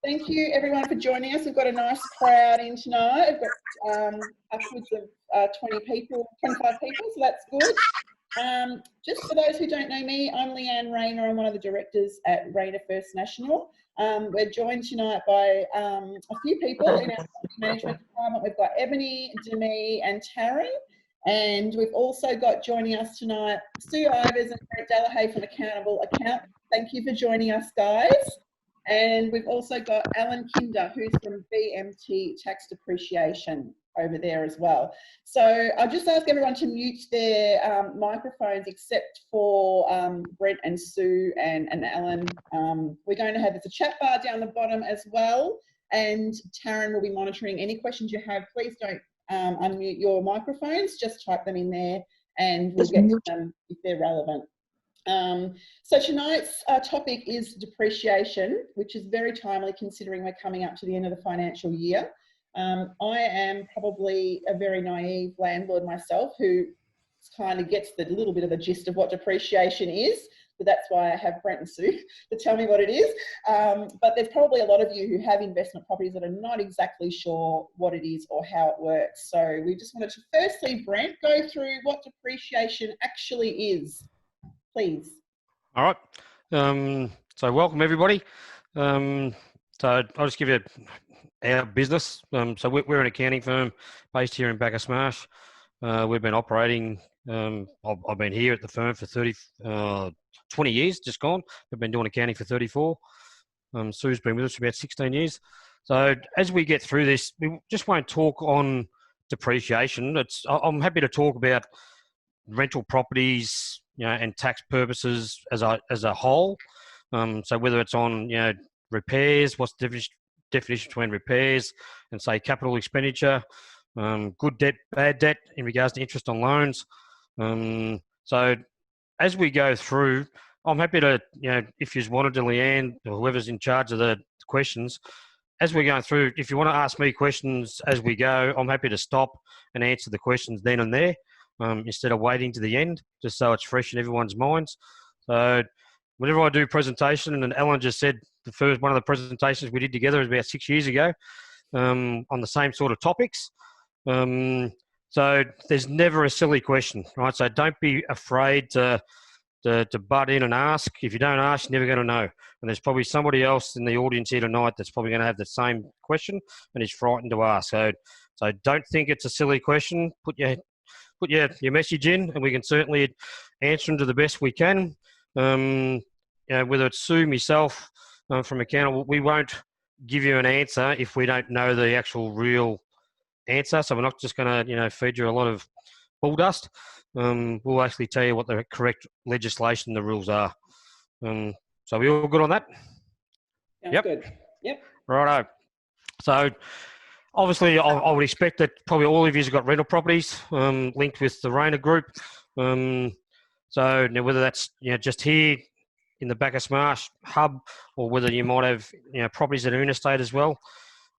Thank you everyone for joining us. We've got a nice crowd in tonight. We've got upwards of 20 people, 25 people, so that's good. Just for those who don't know me, I'm Leanne Rayner. I'm one of the directors at Rayner First National. We're joined tonight by a few people in our property management department. We've got Ebony, Demi and Taryn. And we've also got joining us tonight, Sue Ivers and Brent Delahey from Accountable Account. Thank you for joining us, guys. And we've also got Alan Kinder, who's from BMT Tax Depreciation over there as well. So I'll just ask everyone to mute their microphones except for Brent and Sue and Alan. We're going to have, there's a chat bar down the bottom as well. And Taryn will be monitoring any questions you have. Please don't unmute your microphones, just type them in there and we'll get to them if they're relevant. So tonight's topic is depreciation, which is very timely considering we're coming up to the end of the financial year. I am probably a very naive landlord myself who kind of gets the little bit of the gist of what depreciation is, but that's why I have Brent and Sue to tell me what it is. But there's probably a lot of you who have investment properties that are not exactly sure what it is or how it works. So we just wanted to firstly, Brent, go through what depreciation actually is, please. All right. So welcome everybody. So I'll just give you our business. So we're an accounting firm based here in Bacchus Marsh. We've been operating, I've been here at the firm for 20 years, just gone. We've been doing accounting for 34. Sue's been with us for about 16 years. So as we get through this, we just won't talk on depreciation. I'm happy to talk about rental properties, and tax purposes as a whole. So whether it's on, repairs, what's the definition between repairs and say capital expenditure, good debt, bad debt in regards to interest on loans. So as we go through, I'm happy to, if you wanted to, Leanne, or whoever's in charge of the questions, as we're going through, if you want to ask me questions as we go, I'm happy to stop and answer the questions then and there. Instead of waiting to the end, just so it's fresh in everyone's minds. So whenever I do presentation, and Alan just said the first one of the presentations we did together was about 6 years ago on the same sort of topics. So there's never a silly question, right? So don't be afraid to butt in and ask. If you don't ask, you're never going to know. And there's probably somebody else in the audience here tonight that's probably going to have the same question and is frightened to ask. So don't think it's a silly question. Put your message in, and we can certainly answer them to the best we can. Whether it's Sue, myself, from Accountable, we won't give you an answer if we don't know the actual real answer. So we're not just going to, feed you a lot of bull dust. We'll actually tell you what the correct legislation, the rules are. So we all good on that? Yep. Good. Yep. Righto. So obviously, I would expect that probably all of you have got rental properties linked with the Rayner Group. So now whether that's just here in the Bacchus Marsh hub, or whether you might have properties that are interstate as well.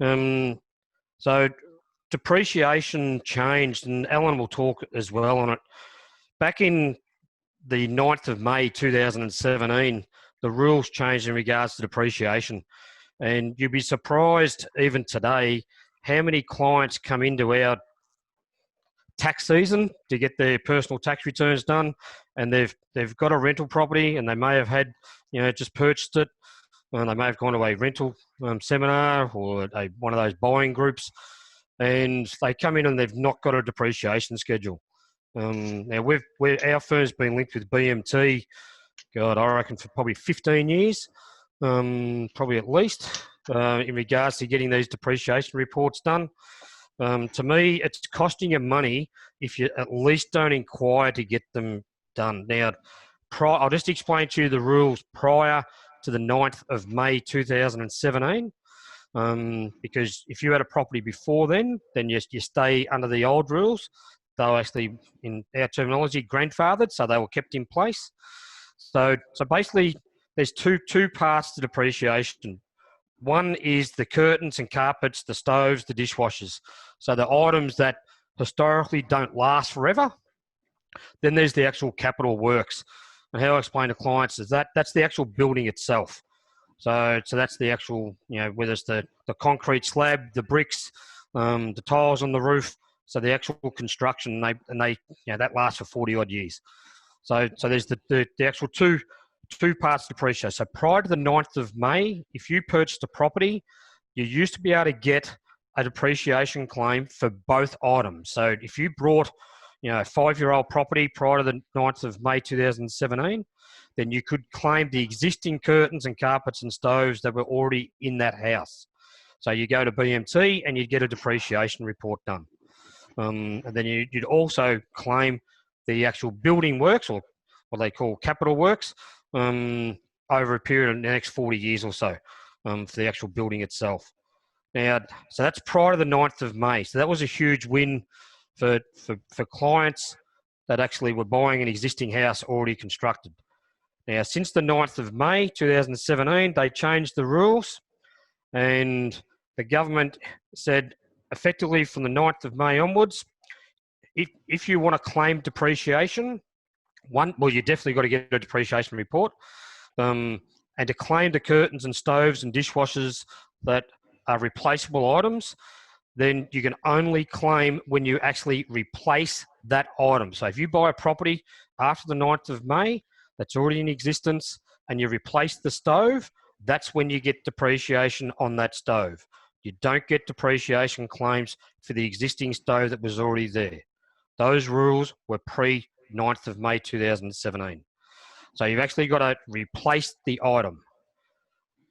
So depreciation changed, and Alan will talk as well on it. Back in the 9th of May 2017, the rules changed in regards to depreciation, and you'd be surprised even today how many clients come into our tax season to get their personal tax returns done, and they've got a rental property, and they may have had, just purchased it, and they may have gone to a rental seminar or one of those buying groups, and they come in and they've not got a depreciation schedule. Now our firm's been linked with BMT, God, I reckon for probably 15 years, probably at least. In regards to getting these depreciation reports done. To me, it's costing you money if you at least don't inquire to get them done. Now, I'll just explain to you the rules prior to the 9th of May 2017, because if you had a property before then you stay under the old rules. They were actually, in our terminology, grandfathered, so they were kept in place. So basically, there's two parts to depreciation. One is the curtains and carpets, the stoves, the dishwashers. So the items that historically don't last forever. Then there's the actual capital works. And how I explain to clients is that's the actual building itself. So that's the actual, whether it's the concrete slab, the bricks, the tiles on the roof. So the actual construction, that lasts for 40 odd years. So there's the actual two parts to depreciation. So prior to the 9th of May, if you purchased a property, you used to be able to get a depreciation claim for both items. So if you brought, a 5-year-old property prior to the 9th of May 2017, then you could claim the existing curtains and carpets and stoves that were already in that house. So you go to BMT and you'd get a depreciation report done. And then you'd also claim the actual building works, or what they call capital works, over a period of the next 40 years or so, for the actual building itself. Now, so that's prior to the 9th of May. So that was a huge win for clients that actually were buying an existing house already constructed. Now, since the 9th of May 2017, they changed the rules, and the government said effectively from the 9th of May onwards, if you want to claim depreciation, you definitely got to get a depreciation report. And to claim the curtains and stoves and dishwashers that are replaceable items, then you can only claim when you actually replace that item. So if you buy a property after the 9th of May that's already in existence and you replace the stove, that's when you get depreciation on that stove. You don't get depreciation claims for the existing stove that was already there. Those rules were pre-9th of May 2017. So you've actually got to replace the item.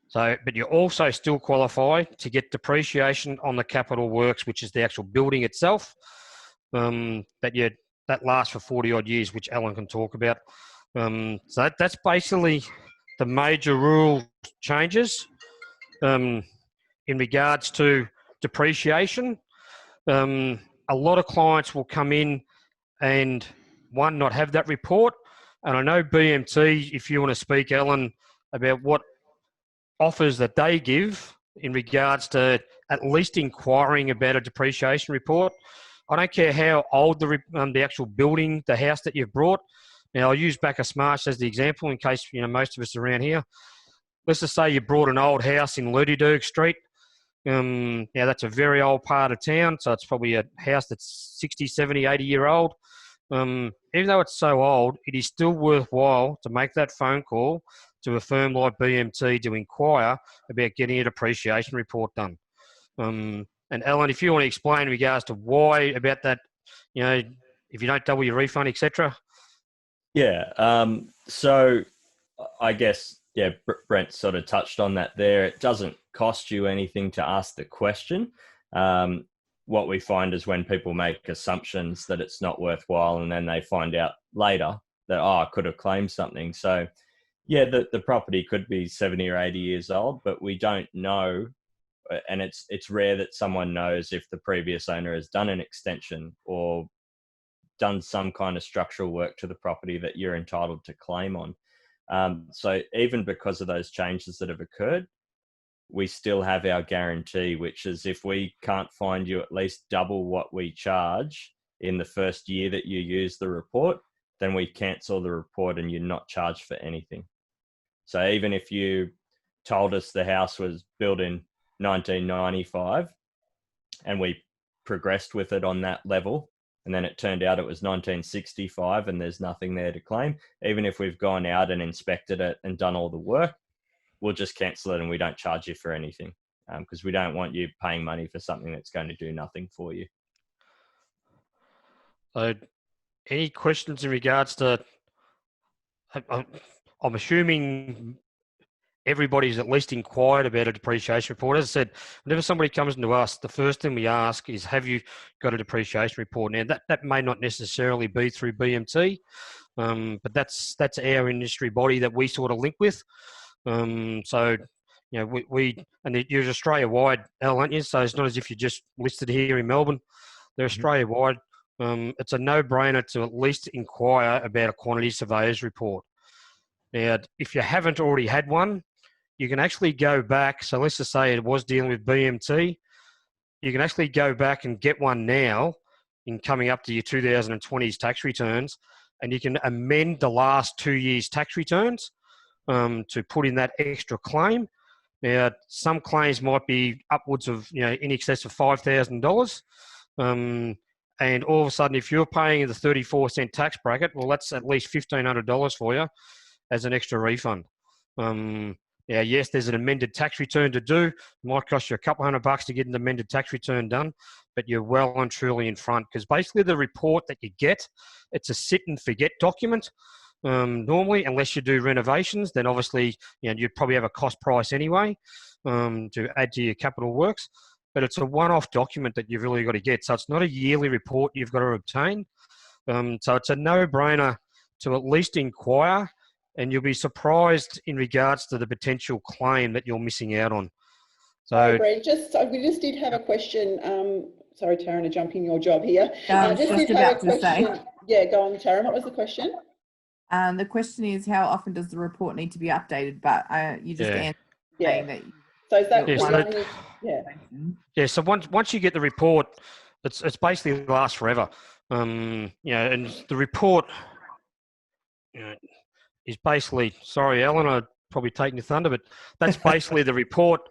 So, but you also still qualify to get depreciation on the capital works, which is the actual building itself. That lasts for 40 odd years, which Alan can talk about. So that's basically the major rule changes in regards to depreciation. A lot of clients will come in and not have that report. And I know BMT, if you want to speak, Alan, about what offers that they give in regards to at least inquiring about a depreciation report. I don't care how old the actual building, the house that you've brought. Now, I'll use Bacchus Marsh as the example in case, most of us around here. Let's just say you brought an old house in Ludydurg Street. That's a very old part of town, so it's probably a house that's 60, 70, 80 year old. Even though it's so old, it is still worthwhile to make that phone call to a firm like BMT to inquire about getting a depreciation report done. And Alan, if you want to explain in regards to why about that, if you don't double your refund, etc. Yeah. So I guess, Brent sort of touched on that there. It doesn't cost you anything to ask the question. What we find is when people make assumptions that it's not worthwhile, and then they find out later that, I could have claimed something. So the property could be 70 or 80 years old, but we don't know. And it's rare that someone knows if the previous owner has done an extension or done some kind of structural work to the property that you're entitled to claim on. So even because of those changes that have occurred, we still have our guarantee, which is if we can't find you at least double what we charge in the first year that you use the report, then we cancel the report and you're not charged for anything. So even if you told us the house was built in 1995 and we progressed with it on that level, and then it turned out it was 1965 and there's nothing there to claim, even if we've gone out and inspected it and done all the work, we'll just cancel it and we don't charge you for anything, because we don't want you paying money for something that's going to do nothing for you. So any questions in regards to, I'm assuming everybody's at least inquired about a depreciation report. As I said, whenever somebody comes into us, the first thing we ask is, have you got a depreciation report? Now, that may not necessarily be through BMT, but that's our industry body that we sort of link with. So, you're Australia-wide, Al, aren't you? So it's not as if you're just listed here in Melbourne. They're Australia-wide. It's a no-brainer to at least inquire about a quantity surveyor's report. Now, if you haven't already had one, you can actually go back. So let's just say it was dealing with BMT. You can actually go back and get one now in coming up to your 2020's tax returns, and you can amend the last 2 years' tax returns to put in that extra claim, Now, some claims might be upwards of, in excess of $5,000. And all of a sudden, if you're paying the 34-cent tax bracket, well, that's at least $1,500 for you as an extra refund. Yes, there's an amended tax return to do. It might cost you a couple $100 to get an amended tax return done, but you're well and truly in front, because basically the report that you get, it's a sit and forget document. Normally, unless you do renovations, then obviously you'd probably have a cost price anyway to add to your capital works. But it's a one-off document that you've really got to get. So it's not a yearly report you've got to obtain. So it's a no-brainer to at least inquire, and you'll be surprised in regards to the potential claim that you're missing out on. So, sorry, Brent, we just did have a question. Sorry, Taryn, jumping your job here. I was just about to say. Yeah, go on, Taryn. What was the question? The question is, how often does the report need to be updated? But you just answered saying that. So is that So once you get the report, it's basically lasts forever. And the report, is basically, sorry, Alan, I'd probably taken your thunder, but that's basically the report,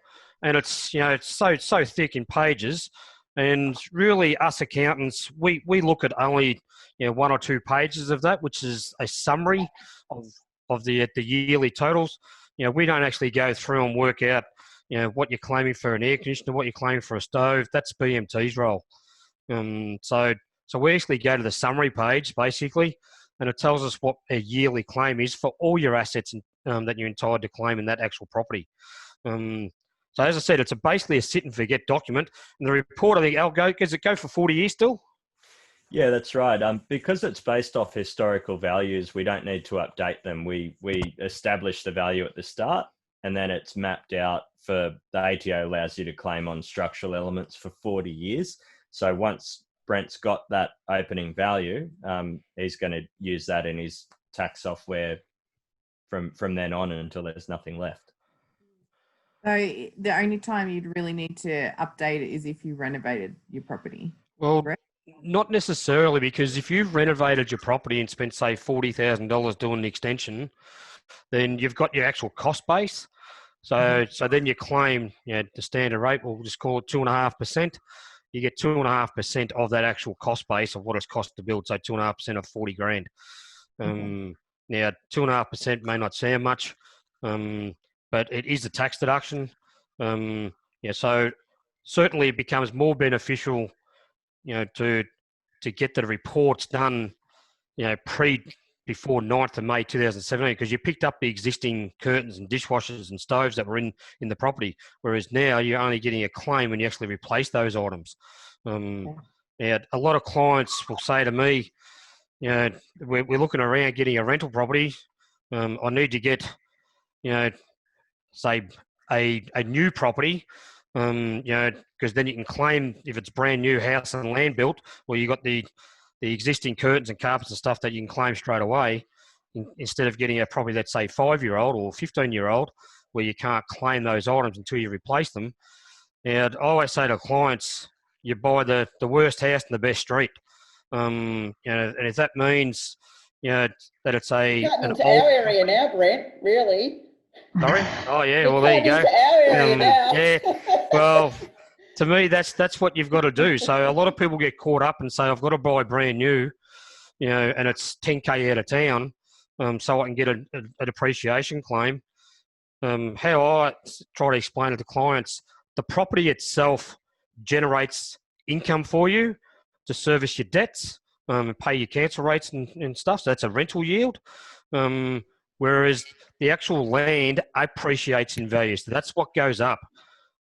and it's it's so thick in pages, and really us accountants, we look at only 1 or 2 pages of that, which is a summary of the yearly totals. We don't actually go through and work out what you're claiming for an air conditioner, what you're claiming for a stove. That's BMT's role. So we actually go to the summary page basically, and it tells us what a yearly claim is for all your assets that you're entitled to claim in that actual property. So as I said, it's basically a sit and forget document. And the report, I think, does it go for 40 years still? Yeah, that's right. Because it's based off historical values, we don't need to update them. We establish the value at the start, and then it's mapped out for the ATO allows you to claim on structural elements for 40 years. So once Brent's got that opening value, he's going to use that in his tax software from then on until there's nothing left. So the only time you'd really need to update it is if you renovated your property. Well, correct? Not necessarily, because if you've renovated your property and spent, say, $40,000 doing the extension, then you've got your actual cost base. So then you claim the standard rate, we'll just call it 2.5%. You get 2.5% of that actual cost base of what it's cost to build. So 2.5% of 40 grand. Now 2.5% may not sound much, but it is a tax deduction. So certainly it becomes more beneficial, to get the reports done, before 9th of May 2017, because you picked up the existing curtains and dishwashers and stoves that were in the property, whereas now you're only getting a claim when you actually replace those items. Now, a lot of clients will say to me, we're looking around getting a rental property. I need to get, say, a new property, because then you can claim if it's brand new house and land built, well, you got the existing curtains and carpets and stuff that you can claim straight away, instead of getting a property that's, say, 5-year-old or 15-year-old, where you can't claim those items until you replace them. And I always say to clients, you buy the worst house in the best street. And if that means, that it's an into old... our area now, Brent, really. Sorry? Oh, yeah, well, there you go. Our area now. Yeah, well... To me, that's what you've got to do. So a lot of people get caught up and say, I've got to buy brand new, and it's 10K out of town, so I can get a depreciation claim. How I try to explain it to clients, the property itself generates income for you to service your debts, and pay your cancel rates and stuff. So that's a rental yield. Whereas the actual land appreciates in value. So that's what goes up.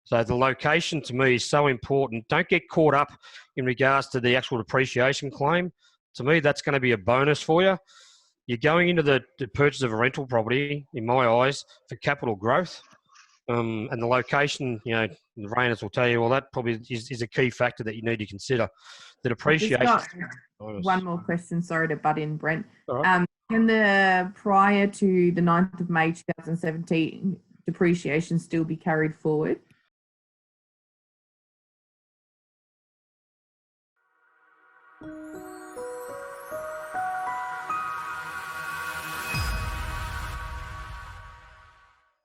So the location to me is so important. Don't get caught up in regards to the actual depreciation claim. To me, that's going to be a bonus for you. You're going into the purchase of a rental property, in my eyes, for capital growth. And the location, the Rainers will tell you, well, that probably is a key factor that you need to consider. The depreciation. One more question, sorry to butt in, Brent. Right. Can the prior to the 9th of May 2017 depreciation still be carried forward?